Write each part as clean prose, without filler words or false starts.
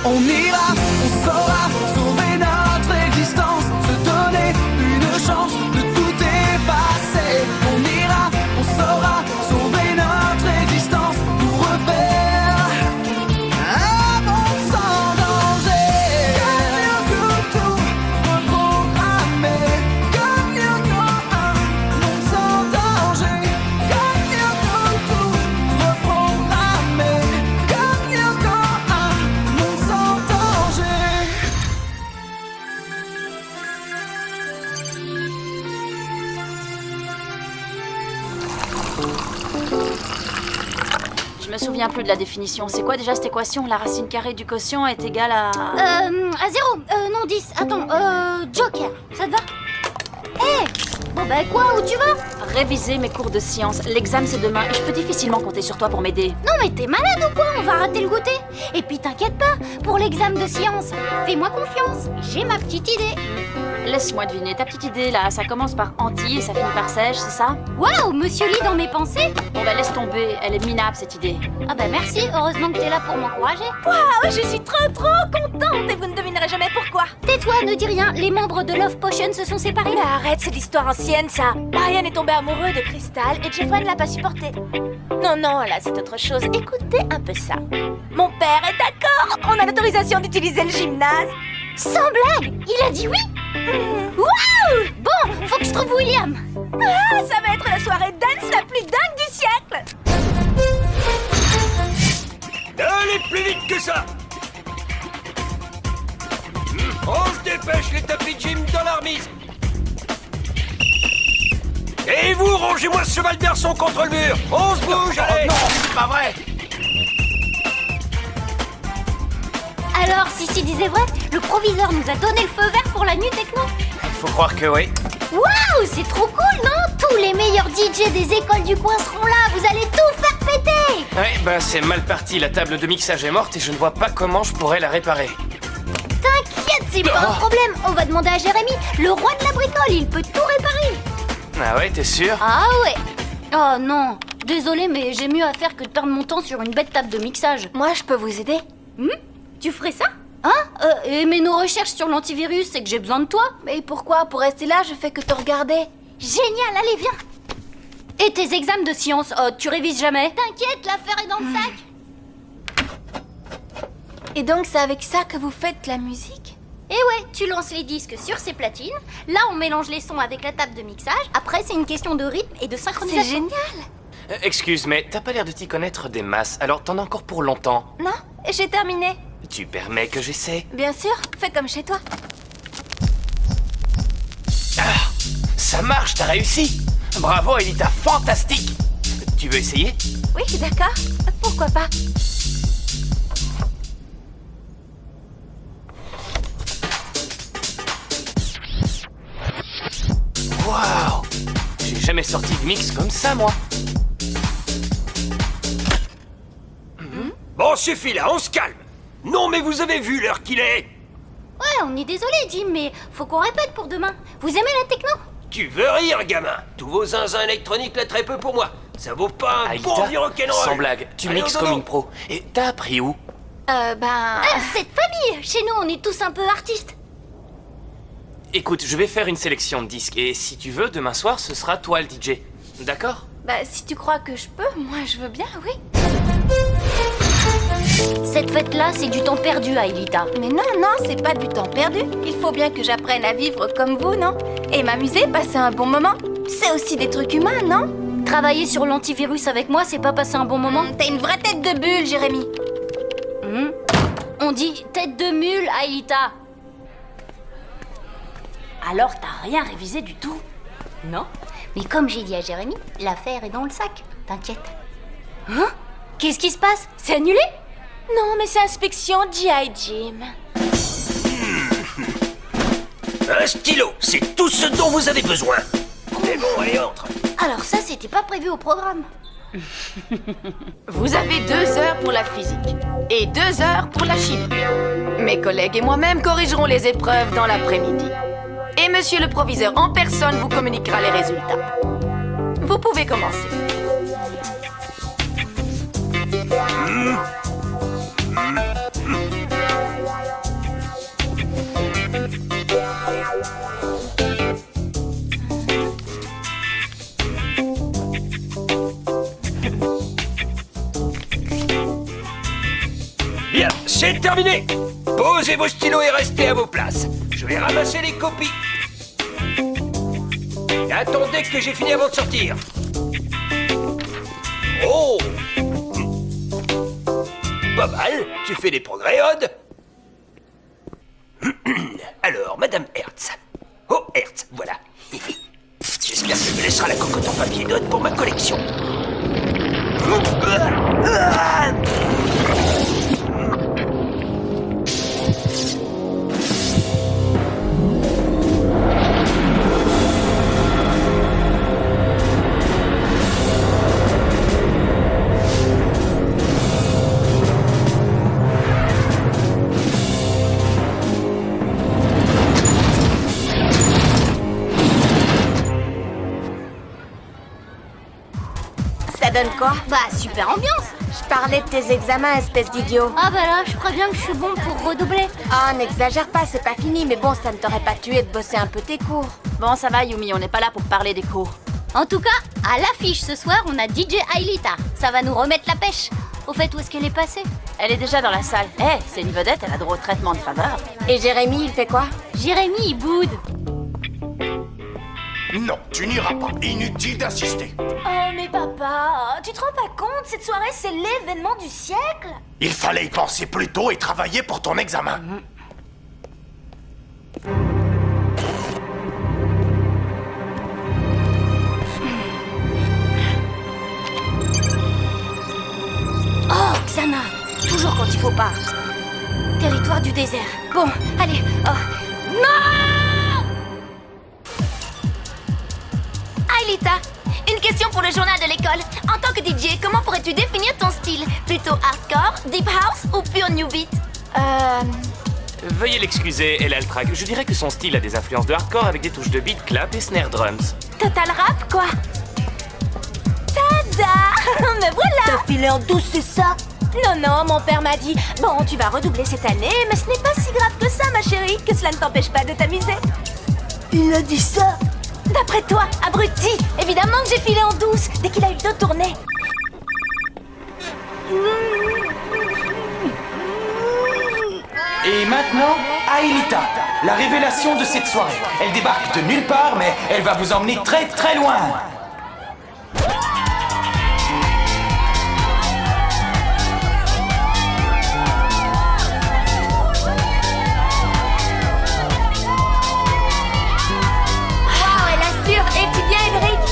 On ira, on saura sauver notre existence, se donner une chance de tout effacer. On ira, on saura sauver notre existence pour refaire un monde sans danger. Comme Yoko, tout reprogrammer. Comme Yoko, un monde sans danger. Comme Yoko, tout reprogrammer. Comme Yoko, un monde sans danger. Je me souviens plus de la définition. C'est quoi déjà cette équation? La racine carrée du quotient est égale à... À 0. Non, 10. Attends, Joker, ça te va? Bon bah quoi, où tu vas? Réviser mes cours de sciences. L'examen c'est demain et je peux difficilement compter sur toi pour m'aider. Non mais t'es malade ou quoi? On va rater le goûter. Et puis t'inquiète pas, pour l'examen de sciences, fais-moi confiance. J'ai ma petite idée. Laisse-moi deviner, ta petite idée là, ça commence par anti et ça finit par sèche, c'est ça? Waouh, monsieur lit dans mes pensées. Bon bah laisse tomber, elle est minable cette idée. Ah bah merci, heureusement que t'es là pour m'encourager. Waouh, je suis trop contente et vous ne devinerez jamais pourquoi. Tais-toi, ne dis rien, les membres de Love Potion se sont séparés. Mais arrête, c'est l'histoire ancienne ça. Brian est tombé amoureux de Crystal et Jeffrey ne l'a pas supporté. Non, là c'est autre chose. Écoutez un peu ça. Mon père est d'accord, on a l'autorisation d'utiliser le gymnase. Sans blague, il a dit oui. Waouh! Bon, faut que je trouve William. Ah, ça va être la soirée dance la plus dingue du siècle. Allez plus vite que ça. On se dépêche, les tapis de gym dans la remise. Et vous, rangez-moi ce cheval de garçon contre le mur. On se bouge, allez. Non, c'est pas vrai. Alors, si disait vrai, le proviseur nous a donné le feu vert pour la nuit techno. Faut croire que oui. Waouh, c'est trop cool, non? Tous les meilleurs DJ des écoles du coin seront là, vous allez tout faire péter. Ouais, bah c'est mal parti, la table de mixage est morte et je ne vois pas comment je pourrais la réparer. T'inquiète, c'est pas un problème, on va demander à Jérémy, le roi de la bricole, il peut tout réparer. Ah ouais, t'es sûr? Ah ouais. Oh non, désolé, mais j'ai mieux à faire que de perdre mon temps sur une bête table de mixage. Moi, je peux vous aider. Tu ferais ça? Mais nos recherches sur l'antivirus, c'est que j'ai besoin de toi. Mais pourquoi? Pour rester là, je fais que te regarder. Génial, allez, viens. Et tes examens de sciences, tu révises jamais? T'inquiète, l'affaire est dans le sac. Et donc, c'est avec ça que vous faites la musique? Et ouais, tu lances les disques sur ces platines. Là, on mélange les sons avec la table de mixage. Après, c'est une question de rythme et de synchronisation. C'est génial. Excuse, mais t'as pas l'air de t'y connaître des masses, alors t'en as encore pour longtemps. Non, j'ai terminé. Tu permets que j'essaie? Bien sûr, fais comme chez toi. Ah, ça marche, t'as réussi! Bravo, Elita, fantastique! Tu veux essayer? Oui, d'accord. Pourquoi pas? Waouh! J'ai jamais sorti de mix comme ça, moi! Bon, suffit là, on se calme. Non, mais vous avez vu l'heure qu'il est. Ouais, on est désolé, Jim, mais faut qu'on répète pour demain. Vous aimez la techno? Tu veux rire, gamin? Tous vos zinzins électroniques, là, très peu pour moi. Ça vaut pas un bon Aïda, vieux rock'n'roll. sans blague, tu Allez, mixes au comme dodo. une pro. Et t'as appris où? Cette famille! Chez nous, on est tous un peu artistes. Écoute, je vais faire une sélection de disques, et si tu veux, demain soir, ce sera toi le DJ. D'accord? Bah, si tu crois que je peux, moi, je veux bien, oui. Cette fête-là, c'est du temps perdu, Aelita. Mais non, c'est pas du temps perdu. Il faut bien que j'apprenne à vivre comme vous, non? Et m'amuser, passer un bon moment. C'est aussi des trucs humains, non? Travailler sur l'antivirus avec moi, c'est pas passer un bon moment? T'as une vraie tête de bulle, Jérémy. On dit tête de mule, Aelita. Alors t'as rien révisé du tout? Non. Mais comme j'ai dit à Jérémy, l'affaire est dans le sac. T'inquiète. Hein? Qu'est-ce qui se passe? C'est annulé? Non, mais c'est inspection G.I. Jim. Un stylo, c'est tout ce dont vous avez besoin. C'est bon, allez, entre. Alors ça, c'était pas prévu au programme. Vous avez 2 heures pour la physique et 2 heures pour la chimie. Mes collègues et moi-même corrigerons les épreuves dans l'après-midi. Et monsieur le proviseur en personne vous communiquera les résultats. Vous pouvez commencer. C'est terminé. Posez vos stylos et restez à vos places. Je vais ramasser les copies. Et attendez que j'ai fini avant de sortir. Oh! Pas mal. Tu fais des progrès, Odd. Alors, Madame Hertz. Oh, Hertz, voilà. J'espère que tu me laisseras la cocotte en papier d'Odd pour ma collection. Ça donne quoi? Bah, super ambiance. Je parlais de tes examens, espèce d'idiot. Ah bah là, je crois bien que je suis bon pour redoubler. Ah, n'exagère pas, c'est pas fini, mais bon, ça ne t'aurait pas tué de bosser un peu tes cours. Bon, ça va, Yumi, on n'est pas là pour parler des cours. En tout cas, à l'affiche ce soir, on a DJ Aelita. Ça va nous remettre la pêche. Au fait, où est-ce qu'elle est passée? Elle est déjà dans la salle. Eh, c'est une vedette, elle a droit au traitement de faveur. Et Jérémy, il fait quoi? Jérémy, il boude. Non, tu n'iras pas. Inutile d'insister. Oh, mais papa, tu te rends pas compte? Cette soirée, c'est l'événement du siècle. Il fallait y penser plus tôt et travailler pour ton examen. Oh, Xana, toujours quand il faut pas. Territoire du désert. Bon, allez. Oh. Non! Aelita, une question pour le journal de l'école. En tant que DJ, comment pourrais-tu définir ton style? Plutôt hardcore, deep house ou pure new beat? Veuillez l'excuser, elle a le track. Je dirais que son style a des influences de hardcore avec des touches de beat, clap et snare drums. Total rap, quoi. Tada! Me voilà! T'as filé en douce, c'est ça? Non, non, mon père m'a dit, bon, tu vas redoubler cette année, mais ce n'est pas si grave que ça, ma chérie, que cela ne t'empêche pas de t'amuser. Il a dit ça? D'après toi, abruti, évidemment que j'ai filé en douce dès qu'il a eu le dos tourné. Et maintenant, Aelita, la révélation de cette soirée. Elle débarque de nulle part, mais elle va vous emmener très très loin. Waouh, elle assure, et tu bien, Émeric?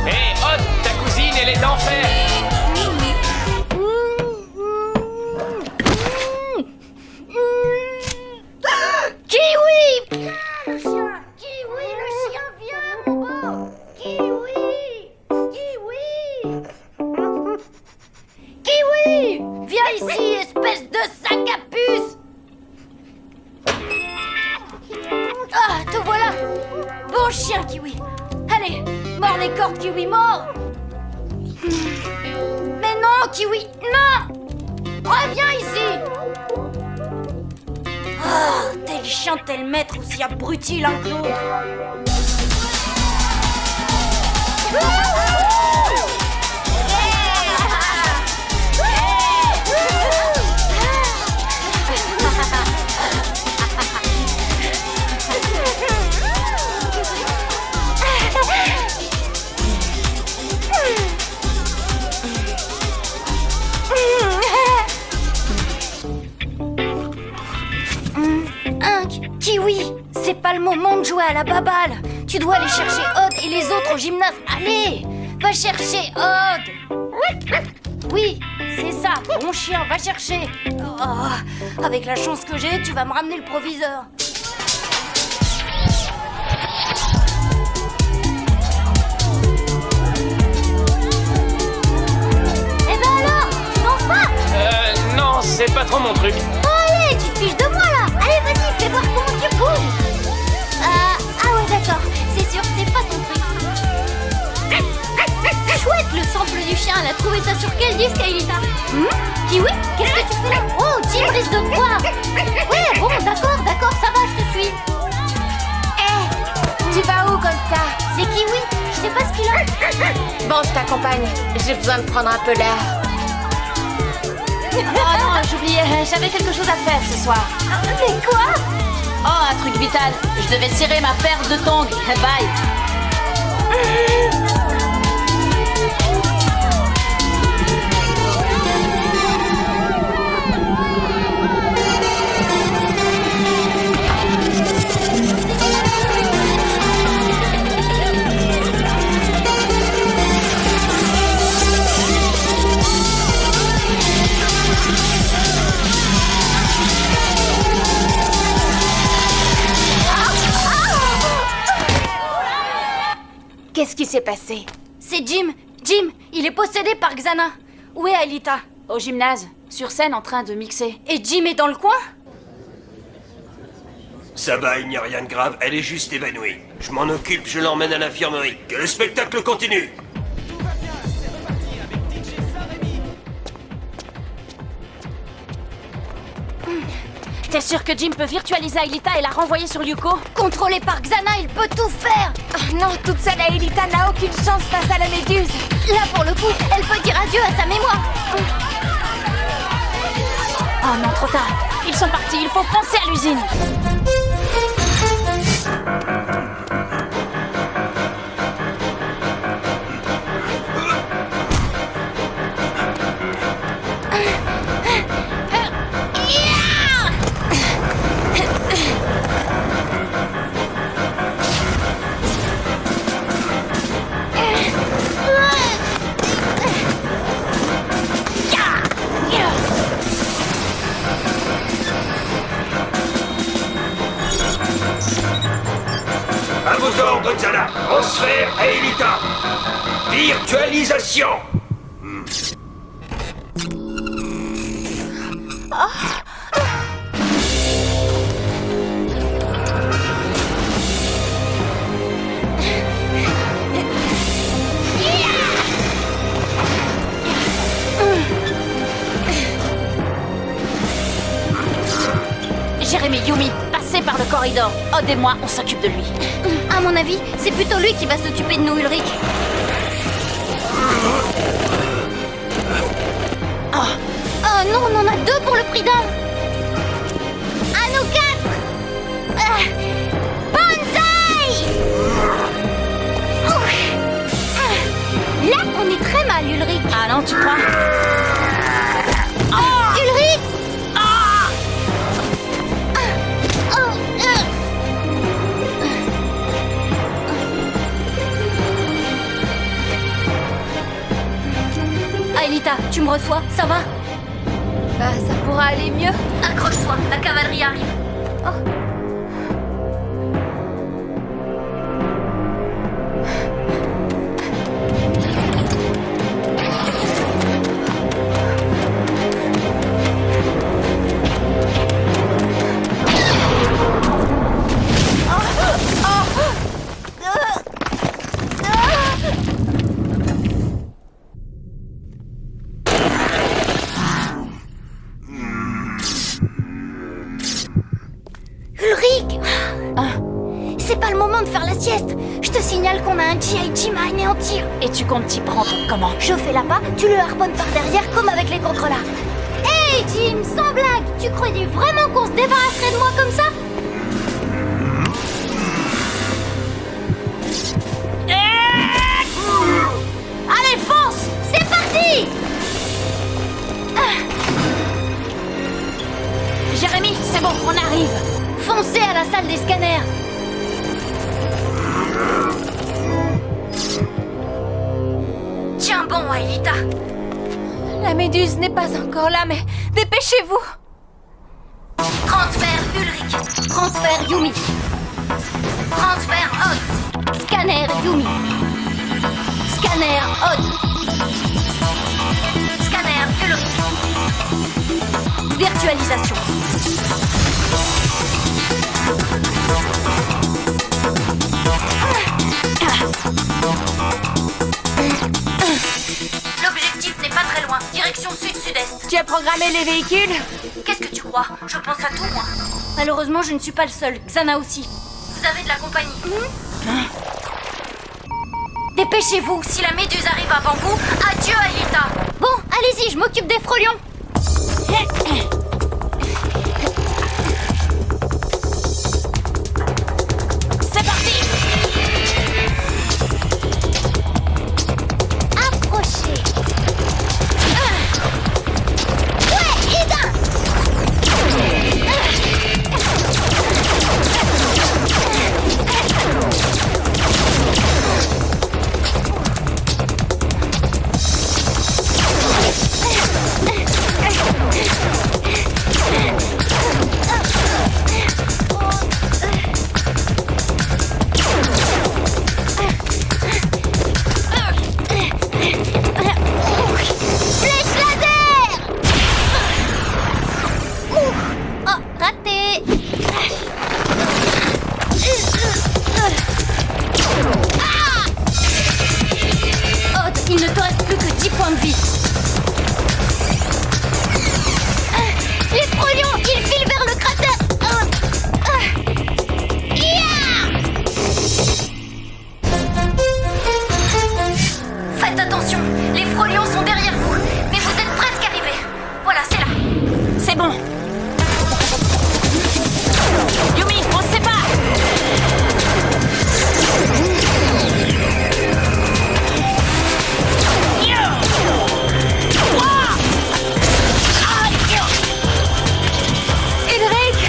Hé, Odd, ta cousine, elle est d'enfer. Kiwi! Le chien! Kiwi, le chien, viens, mon beau! Kiwi! Kiwi! Kiwi! Viens ici, espèce de sac à puce! Ah, te voilà! Bon chien, Kiwi! Allez, mords les cordes, Kiwi, mords! Mais non, Kiwi, non! Reviens ici! Oh, tel chien, tel maître, aussi abruti l'un que l'autre. Kiwi, c'est pas le moment de jouer à la baballe. Tu dois aller chercher Odd et les autres au gymnase. Allez, va chercher Odd. Oui, c'est ça, mon chien, va chercher. Oh, avec la chance que j'ai, tu vas me ramener le proviseur. Eh ben alors, tu danses pas? Non, c'est pas trop mon truc. Oh, allez, tu te fiches de moi là. Allez, vas-y, fais voir comment tu bouges. Ah ouais, d'accord. C'est sûr, c'est pas ton truc. Chouette, le sample du chien. Elle a trouvé ça sur quel disque, Aelita? Kiwi, qu'est-ce que tu fais là? Oh, Tim risque de boire. Ouais, bon, d'accord, ça va, je te suis. Tu vas où comme ça? des kiwis. Je sais pas ce qu'il a. Bon, je t'accompagne. J'ai besoin de prendre un peu l'air. Oh non, j'oubliais, j'avais quelque chose à faire ce soir. Mais quoi? Oh, un truc vital. Je devais cirer ma paire de tongs. Bye. Qu'est-ce qui s'est passé? C'est Jim. Jim, il est possédé par Xana. Où est Aelita? Au gymnase, sur scène en train de mixer. Et Jim est dans le coin? Ça va, il n'y a rien de grave, elle est juste évanouie. Je m'en occupe, je l'emmène à l'infirmerie. Que le spectacle continue. T'es sûr que Jim peut virtualiser Aelita et la renvoyer sur Yuko? Contrôlé par Xana, il peut tout faire. Oh non, toute seule Aelita n'a aucune chance face à la méduse. Là, pour le coup, elle peut dire adieu à sa mémoire. Oh non, trop tard. Ils sont partis, il faut foncer à l'usine. À vos ordres, Xana. Transfert à Elita. Virtualisation. Jérémy, Yumi, passez par le corridor. Odd et moi, on s'occupe de lui. À mon avis, c'est plutôt lui qui va s'occuper de nous, Ulrich. Oh non, on en a deux pour le prix d'un. À nous quatre. Banzai. Là, on est très mal, Ulrich. Ah non, tu crois? Ulrich. Aelita, tu me reçois? Ça va? Bah, ça pourra aller mieux. Accroche-toi, la cavalerie arrive. Ulrich! C'est pas le moment de faire la sieste. Je te signale qu'on a un G.I. Jim à anéantir. Et tu comptes t'y prendre comment? Je fais l'appât, tu le harponnes par derrière comme avec les contrôleurs. Hey Jim, sans blague, tu croyais vraiment qu'on se débarrasserait de moi comme ça? Allez, fonce! C'est parti! Jérémy, c'est bon, on arrive. Foncez à la salle des scanners. Tiens bon, Aelita. La méduse n'est pas encore là, mais dépêchez-vous. Transfert Ulrich. Transfert Yumi. Transfert Odd. Scanner Yumi. Scanner Odd. Scanner Ulrich. Virtualisation. L'objectif n'est pas très loin. Direction sud-sud-est. Tu as programmé les véhicules? Qu'est-ce que tu crois? Je pense à tout, moi. Malheureusement, je ne suis pas le seul. Xana aussi. Vous avez de la compagnie. Dépêchez-vous, si la méduse arrive avant vous, adieu Alita. Bon, allez-y, je m'occupe des frolions. C'est parti. Approchez. Ouais, Ida. Flèche laser. Oh, raté. Odd, il ne te reste plus que 10 points de vie. Les frolions, ils filent vers le cratère. Faites attention, les frolions sont derrière vous, mais vous êtes presque arrivés. Voilà, c'est là. C'est bon. Yumi, on se sépare. Ulrich!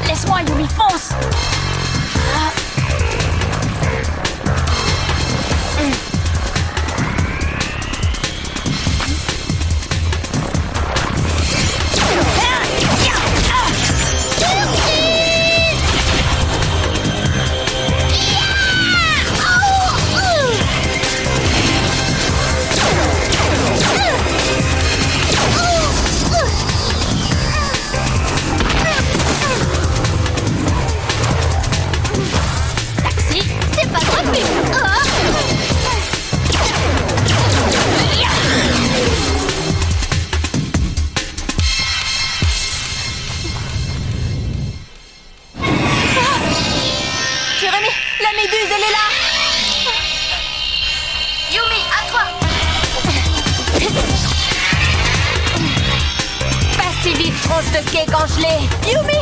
Laisse-moi, Yumi, fonce. Taxi, c'est pas gratuit. Jérémy, la méduse, elle est là. Yumi, à toi. Pas si vite, tronche de cake en gelée. Yumi.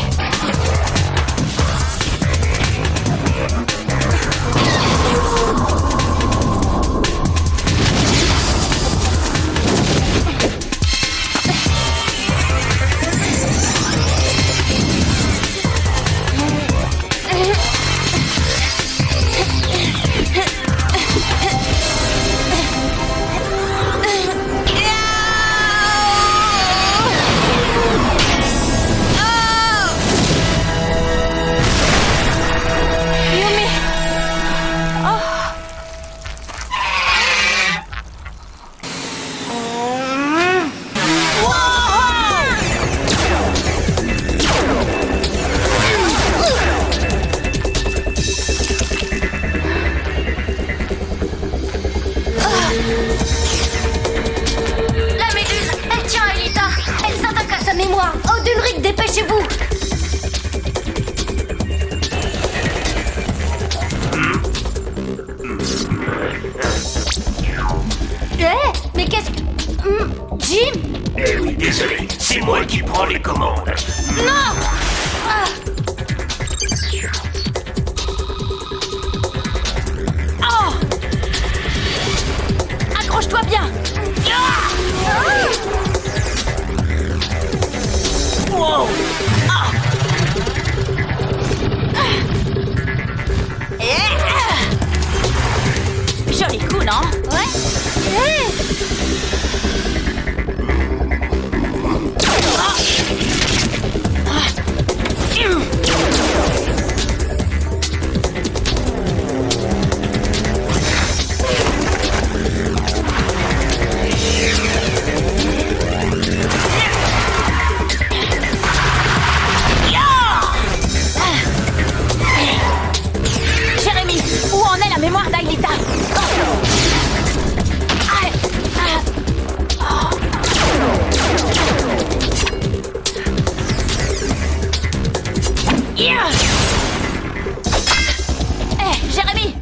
Jérémy!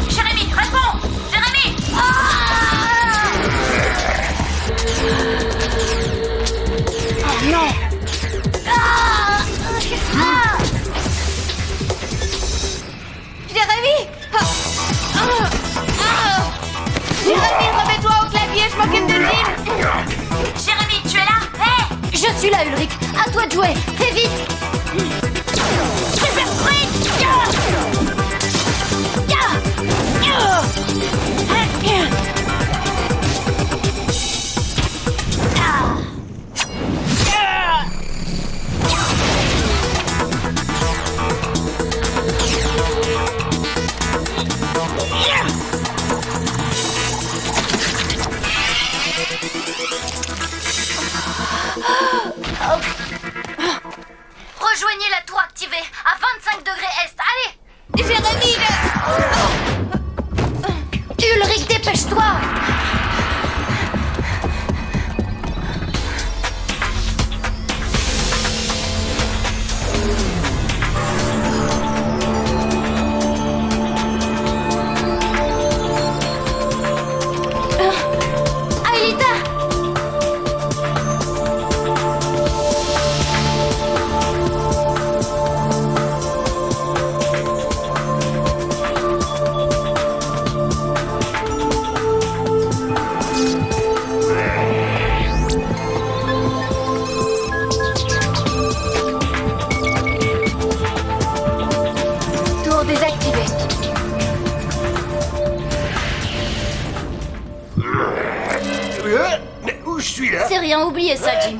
Jérémy, réponds! Jérémy! Oh non! Jérémy! Jérémy, remets-toi au clavier, je m'occupe de Jim! Jérémy, tu es là? Hé! Je suis là, Ulrich. À toi de jouer. Fais vite! Super sprint! Rejoignez la tour activée à 25 degrés est. Allez! Jérémy! Ulrich, dépêche-toi! Aelita! Tour désactivée. Mais où je suis là? C'est rien, oubliez ça, Jim.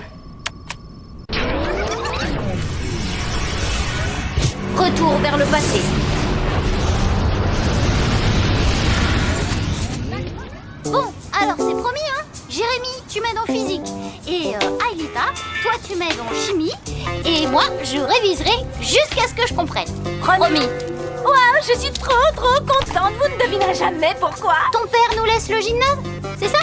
Retour vers le passé. Bon, alors c'est promis, hein. Jérémy, tu m'aides en physique. Et Aelita, toi tu m'aides en chimie. Et moi, je réviserai jusqu'à ce que je comprenne. Promis. Waouh, je suis trop contente, vous ne devinerez jamais pourquoi. Ton père nous laisse le gymnase, c'est ça?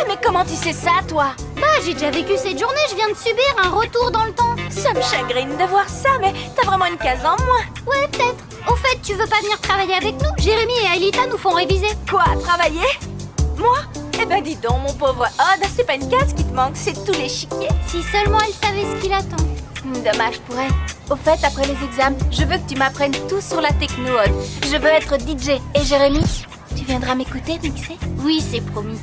Mais comment tu sais ça, toi? Bah, j'ai déjà vécu cette journée, je viens de subir un retour dans le temps. Ça me chagrine de voir ça, mais t'as vraiment une case en moins. Ouais, peut-être. Au fait, tu veux pas venir travailler avec nous? Jérémy et Aelita nous font réviser. Quoi, travailler? Moi? Eh ben dis donc, mon pauvre Odd, c'est pas une case qui te manque, c'est tout l'échiquier. Si seulement elle savait ce qui l'attend. Dommage pour elle. Au fait, après les examens, je veux que tu m'apprennes tout sur la techno, Odd. Je veux être DJ. Et Jérémy, tu viendras m'écouter mixer? Oui, c'est promis.